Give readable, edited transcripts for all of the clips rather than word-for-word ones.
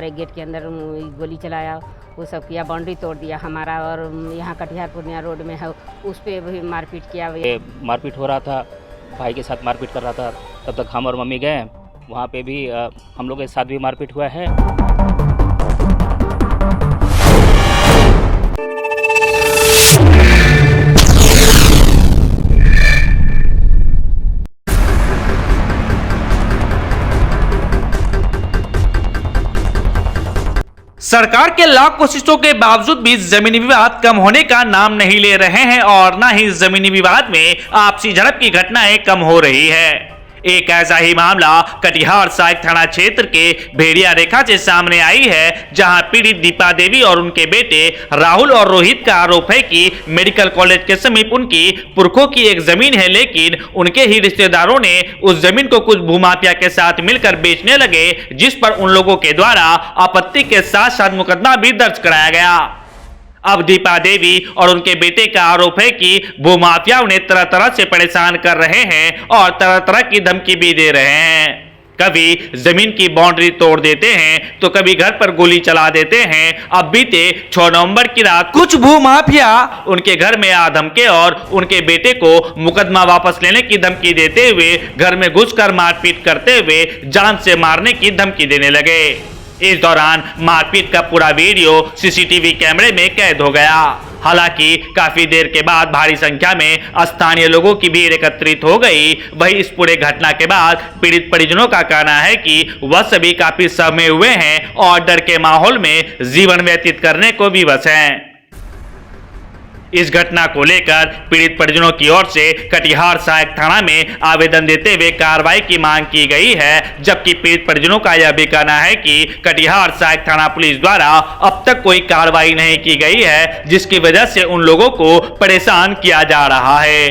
हमारे गेट के अंदर गोली चलाया, वो सब किया, बाउंड्री तोड़ दिया हमारा। और यहाँ कटिहार पूर्णिया रोड में है, उस पर भी मारपीट किया। मारपीट हो रहा था, भाई के साथ मारपीट कर रहा था, तब तक हम और मम्मी गए। वहाँ पे भी हम लोग के साथ भी मारपीट हुआ है। सरकार के लाख कोशिशों के बावजूद भी जमीनी विवाद कम होने का नाम नहीं ले रहे हैं और न ही जमीनी विवाद में आपसी झड़प की घटनाएं कम हो रही है। एक ऐसा ही मामला कटिहार सहायक थाना क्षेत्र के भेड़िया रेखा से सामने आई है, जहां पीड़ित दीपा देवी और उनके बेटे राहुल और रोहित का आरोप है कि मेडिकल कॉलेज के समीप उनकी पुरखों की एक जमीन है, लेकिन उनके ही रिश्तेदारों ने उस जमीन को कुछ भूमाफिया के साथ मिलकर बेचने लगे, जिस पर उन लोगों के द्वारा आपत्ति के साथ साथ मुकदमा भी दर्ज कराया गया। अब दीपा देवी और उनके बेटे का आरोप है कि भूमाफिया उन्हें तरह तरह से परेशान कर रहे हैं और तरह तरह की धमकी भी दे रहे हैं। कभी जमीन की बाउंड्री तोड़ देते हैं तो कभी घर पर गोली चला देते हैं। अब बीते 6 नवंबर की रात कुछ भूमाफिया उनके घर में आ धमके और उनके बेटे को मुकदमा वापस लेने की धमकी देते हुए घर में घुसकर मारपीट करते हुए जान से मारने की धमकी देने लगे। इस दौरान मारपीट का पूरा वीडियो सीसीटीवी कैमरे में कैद हो गया। हालांकि काफी देर के बाद भारी संख्या में स्थानीय लोगों की भीड़ एकत्रित हो गई। वही इस पूरे घटना के बाद पीड़ित परिजनों का कहना है कि वह सभी काफी सहमे हुए हैं और डर के माहौल में जीवन व्यतीत करने को विवश हैं। इस घटना को लेकर पीड़ित परिजनों की ओर से कटिहार सहायक थाना में आवेदन देते हुए कार्रवाई की मांग की गई है, जबकि पीड़ित परिजनों का यह भी कहना है कि कटिहार सहायक थाना पुलिस द्वारा अब तक कोई कार्रवाई नहीं की गई है, जिसकी वजह से उन लोगों को परेशान किया जा रहा है।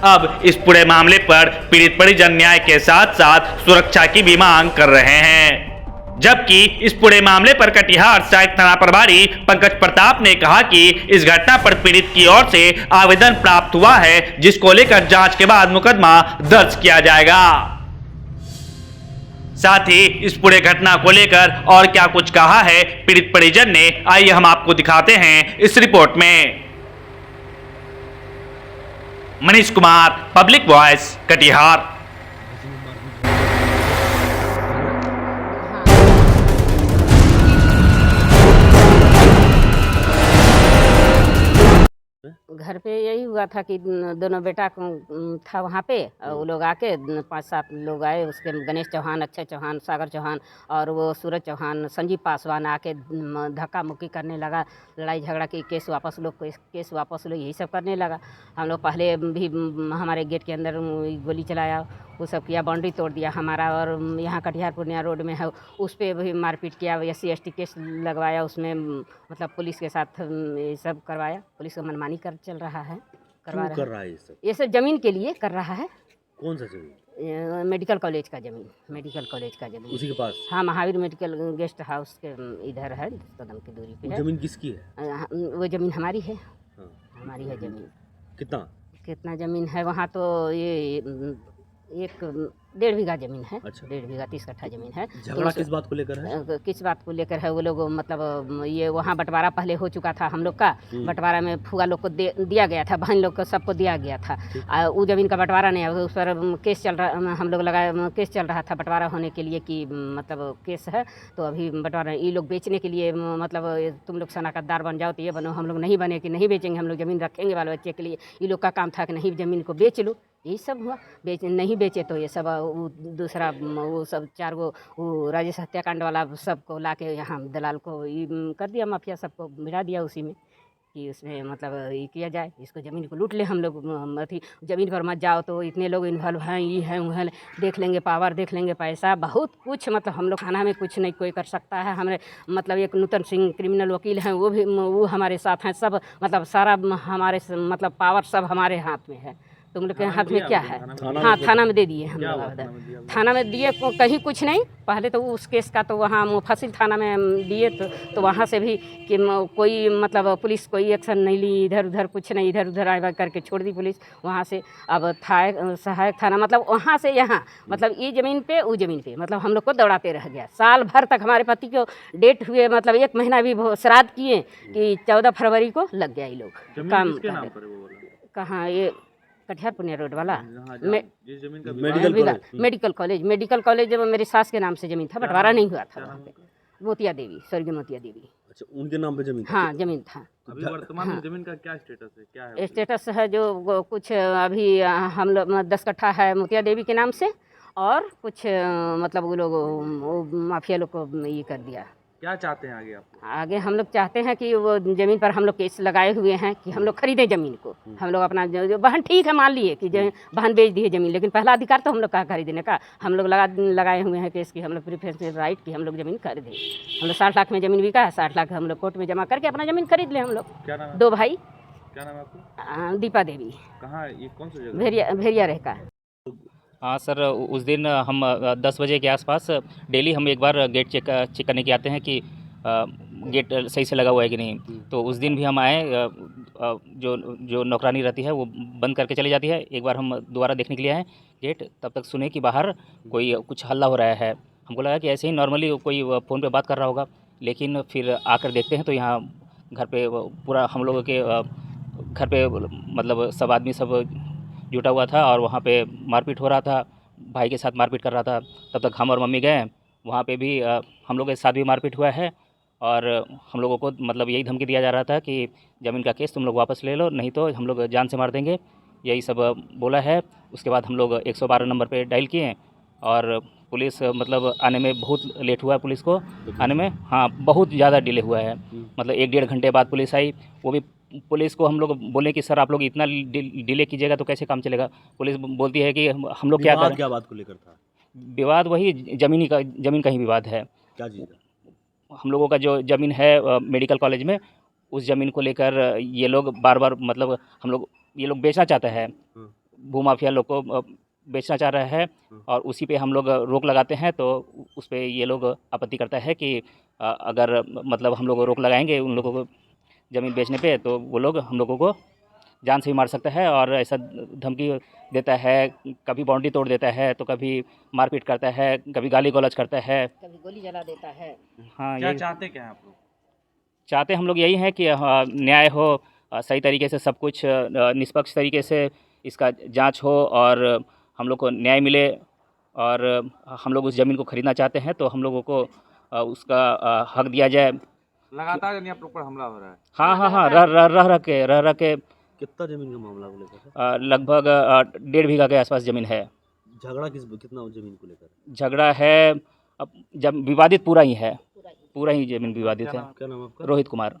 अब इस पूरे मामले पर पीड़ित परिजन न्याय के साथ साथ सुरक्षा की भी मांग कर रहे हैं। जबकि इस पूरे मामले पर कटिहार सहायक थाना प्रभारी पंकज प्रताप ने कहा कि इस घटना पर पीड़ित की ओर से आवेदन प्राप्त हुआ है, जिसको लेकर जांच के बाद मुकदमा दर्ज किया जाएगा। साथ ही इस पूरे घटना को लेकर और क्या कुछ कहा है पीड़ित परिजन ने, आइए हम आपको दिखाते हैं इस रिपोर्ट में। Manish Kumar, public voice, Katihar. घर पे यही हुआ था कि दोनों बेटा था वहाँ पे, वो लोग आके 5-7 लोग आए, उसके गणेश चौहान, अक्षय चौहान, सागर चौहान और वो सूरज चौहान, संजीव पासवान आके धक्का मुक्की करने लगा, लड़ाई झगड़ा की, केस वापस लो, केस वापस लो, यही सब करने लगा। हम लोग पहले भी हमारे गेट के अंदर गोली चलाया, वो सब किया, बाउंड्री तोड़ दिया हमारा। और यहाँ कटिहार पूर्णिया रोड में है, उस पर भी मारपीट किया, SC/ST केस लगवाया, उसमें मतलब पुलिस के साथ ये सब करवाया। पुलिस का मनमानी कर चल रहा है, कर रहा है ये सब जमीन के लिए कर रहा है। कौन सा जमीन? मेडिकल कॉलेज का जमीन, मेडिकल कॉलेज का जमीन उसी के पास? हाँ, महावीर मेडिकल गेस्ट हाउस के इधर है, 10 कदम की दूरी पे है। जमीन किसकी है? वो जमीन हमारी है। हाँ। हमारी है जमीन। कितना जमीन है वहाँ? तो ये 1.5 बीघा जमीन है। अच्छा। 1.5 बीघा 30 कट्ठा जमीन है। झगड़ा किस बात को लेकर है? किस बात को लेकर है? वो लोग मतलब ये वहाँ बंटवारा पहले हो चुका था हम लोग का। बंटवारा में फुआ लोग को दिया गया था, बहन लोग को सबको दिया गया था। वो जमीन का बंटवारा नहीं है, उस पर केस चल रहा, हम लोग लगाए, केस चल रहा था बंटवारा होने के लिए कि मतलब केस है, तो अभी बंटवारा ये लोग बेचने के लिए मतलब तुम लोग सनाकतदार बन जाओ तो ये बनो, हम लोग नहीं बने कि नहीं बेचेंगे, हम लोग ज़मीन रखेंगे बाल बच्चे के लिए। ये लोग का काम था कि नहीं ज़मीन को बेच लो, यही सब हुआ। नहीं बेचे तो ये सब वो दूसरा वो सब 4 गो वो राजेश हत्याकांड वाला सबको ला के यहाँ दलाल को कर दिया, माफिया सबको मिला दिया उसी में कि उसमें मतलब ये किया जाए, इसको ज़मीन को लूट ले हम लोग। अथी ज़मीन पर मत जाओ तो इतने लोग इन्वॉल्व हैं, ये हैं वो हैं, देख लेंगे पावर, देख लेंगे पैसा, बहुत कुछ। मतलब हम लोग खाना में कुछ नहीं कोई कर सकता है। हमारे मतलब एक नूतन सिंह क्रिमिनल वकील हैं, वो हमारे साथ हैं, सब मतलब सारा हमारे मतलब पावर सब हमारे हाथ में है। तुम लोग के हाथ में क्या है। थाना हाँ में थाना में दे दिए हम लोग। थाना में दिए कहीं कुछ नहीं, पहले तो उस केस का तो वहाँ मुफस्सिल थाना में दिए तो वहाँ से भी कि कोई मतलब पुलिस कोई एक्शन नहीं ली, इधर उधर कुछ नहीं, इधर उधर आए करके छोड़ दी पुलिस। वहाँ से अब सहायक थाना मतलब वहाँ से यहाँ मतलब ये ज़मीन पे वो ज़मीन पे मतलब हम लोग को दौड़ाते रह गया। साल भर तक हमारे पति को डेट हुए मतलब 1 महीना भी श्राद्ध किए कि 14 फरवरी को लग गया ये लोग काम। कहाँ ये कटिहार पुनिया रोड वाला मेडिकल कॉलेज जब मेरी सास के नाम से ज़मीन था, बंटवारा नहीं हुआ था वहाँ पे। मोतिया देवी, स्वर्गीय मोतिया देवी। अच्छा, उनके नाम पे जमीन था? हाँ जमीन था। अभी वर्तमान में जमीन का क्या स्टेटस है, क्या है? स्टेटस है जो कुछ अभी हम लोग 10 कट्ठा है मोतिया देवी के नाम से और कुछ मतलब वो लोग माफिया लोग को ये कर दिया। क्या चाहते हैं आगे आप? आगे हम लोग चाहते हैं कि वो ज़मीन पर हम लोग केस लगाए हुए हैं कि हम लोग खरीदें ज़मीन को। हम लोग अपना जो बहन ठीक है मान लिए कि बहन बेच दी है ज़मीन, लेकिन पहला अधिकार तो हम लोग का खरीदने का। हम लोग लगाए हुए हैं केस की, हम लोग प्रिफरेंशियल राइट की हम लोग ज़मीन खरीदें। हम लोग 60 लाख में ज़मीन बिका है, 60 लाख हम लोग कोर्ट में जमा करके अपना ज़मीन खरीद लें हम लोग। क्या नाम है? 2 भाई। क्या नाम है आपको? दीपा देवी। कहाँ, ये कौन सी जगह? भेरिया रह का। हाँ सर, उस दिन हम 10 बजे के आसपास डेली हम एक बार गेट चेक करने के आते हैं कि गेट सही से लगा हुआ है कि नहीं। तो उस दिन भी हम आए, जो नौकरानी रहती है वो बंद करके चली जाती है। एक बार हम दोबारा देखने के लिए आए गेट, तब तक सुने कि बाहर कोई कुछ हल्ला हो रहा है। हमको लगा कि ऐसे ही नॉर्मली कोई फ़ोन पे बात कर रहा होगा, लेकिन फिर आकर देखते हैं तो यहाँ घर पे पूरा हम लोगों के घर पे मतलब सब आदमी सब जुटा हुआ था और वहाँ पे मारपीट हो रहा था, भाई के साथ मारपीट कर रहा था। तब तक हम और मम्मी गए, वहाँ पे भी हम लोग के साथ भी मारपीट हुआ है और हम लोगों को मतलब यही धमकी दिया जा रहा था कि ज़मीन का केस तुम लोग वापस ले लो, नहीं तो हम लोग जान से मार देंगे, यही सब बोला है। उसके बाद हम लोग 112 नंबर पे डायल किए और पुलिस मतलब आने में बहुत लेट हुआ है, पुलिस को आने में हाँ बहुत ज़्यादा डिले हुआ है। मतलब 1-1.5 घंटे बाद पुलिस आई। वो भी पुलिस को हम लोग बोले कि सर आप लोग इतना डिले कीजिएगा तो कैसे काम चलेगा। पुलिस बोलती है कि हम लोग क्या करें। क्या बात को लेकर था? विवाद वही ज़मीन का ही विवाद है। क्या चीज़? हम लोगों का जो ज़मीन है मेडिकल कॉलेज में, उस ज़मीन को लेकर ये लोग बार बार मतलब ये लोग बेचना चाहते हैं, भूमाफिया लोग को बेचना चाह रहा है और उसी पे हम लोग रोक लगाते हैं। तो उस पे ये लोग आपत्ति करता है कि अगर मतलब हम लोग रोक लगाएंगे उन लोगों को ज़मीन बेचने पे तो वो लोग हम लोगों को जान से भी मार सकता है और ऐसा धमकी देता है। कभी बाउंड्री तोड़ देता है तो कभी मारपीट करता है, कभी गाली गलौज करता है, कभी गोली जला देता है। हाँ क्या यही चाहते क्या हैं आप लोग? चाहते हम लोग यही है कि न्याय हो, सही तरीके से सब कुछ निष्पक्ष तरीके से इसका जांच हो और हम लोग को न्याय मिले। और हम लोग उस ज़मीन को ख़रीदना चाहते हैं तो हम लोगों को उसका हक दिया जाए। लगातार यानी आप लोग पर हमला हो रहा है? हाँ, रह के कितना जमीन का मामला को लेकर? लगभग 1.5 बीघा के आसपास ज़मीन है। झगड़ा कितना जमीन को लेकर? झगड़ा है अब जब विवादित पूरा ही है, पूरा ही ज़मीन विवादित है। क्या नाम आपका? रोहित कुमार।